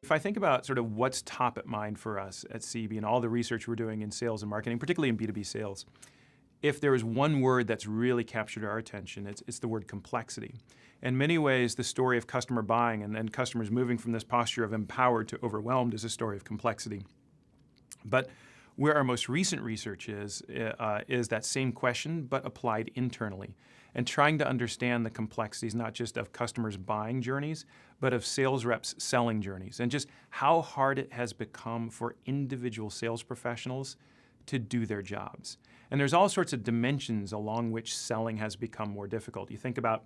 If I think about sort of what's top of mind for us at CB and all the research we're doing in sales and marketing, particularly in B2B sales, if there is one word that's really captured our attention, it's the word complexity. In many ways, the story of customer buying and then customers moving from this posture of empowered to overwhelmed is a story of complexity. But where our most recent research is that same question, but applied internally, and trying to understand the complexities not just of customers' buying journeys, but of sales reps' selling journeys, and just how hard it has become for individual sales professionals to do their jobs. And there's all sorts of dimensions along which selling has become more difficult. You think about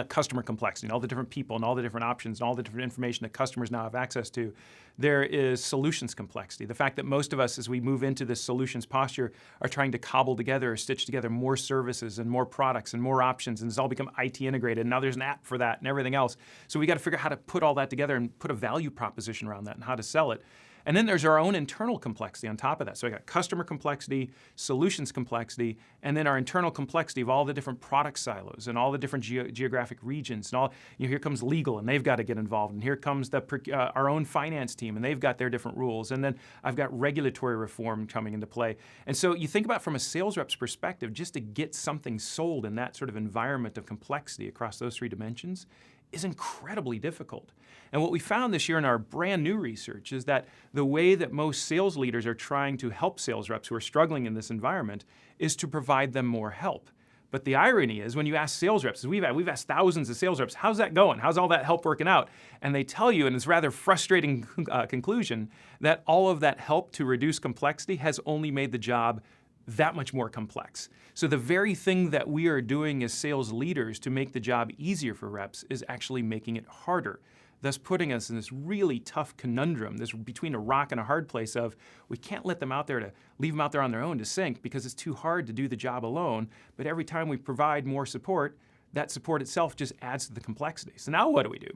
customer complexity and all the different people and all the different options and all the different information that customers now have access to. There is solutions complexity. The fact that most of us, as we move into this solutions posture, are trying to cobble together or stitch together more services and more products and more options, and it's all become IT integrated. And now there's an app for that and everything else. So we got to figure out how to put all that together and put a value proposition around that and how to sell it. And then there's our own internal complexity on top of that. So I got customer complexity, solutions complexity, and then our internal complexity of all the different product silos and all the different geographic regions. And all, here comes legal, and they've got to get involved. And here comes our own finance team, and they've got their different rules. And then I've got regulatory reform coming into play. And so you think about from a sales rep's perspective, just to get something sold in that sort of environment of complexity across those three dimensions is incredibly difficult. And what we found this year in our brand new research is that the way that most sales leaders are trying to help sales reps who are struggling in this environment is to provide them more help. But the irony is when you ask sales reps, we've asked thousands of sales reps, how's that going? How's all that help working out? And they tell you, and it's a rather frustrating conclusion, that all of that help to reduce complexity has only made the job that much more complex. So the very thing that we are doing as sales leaders to make the job easier for reps is actually making it harder, thus putting us in this really tough conundrum, this between a rock and a hard place of we can't leave them out there on their own to sink because it's too hard to do the job alone, but every time we provide more support, that support itself just adds to the complexity. So now what do?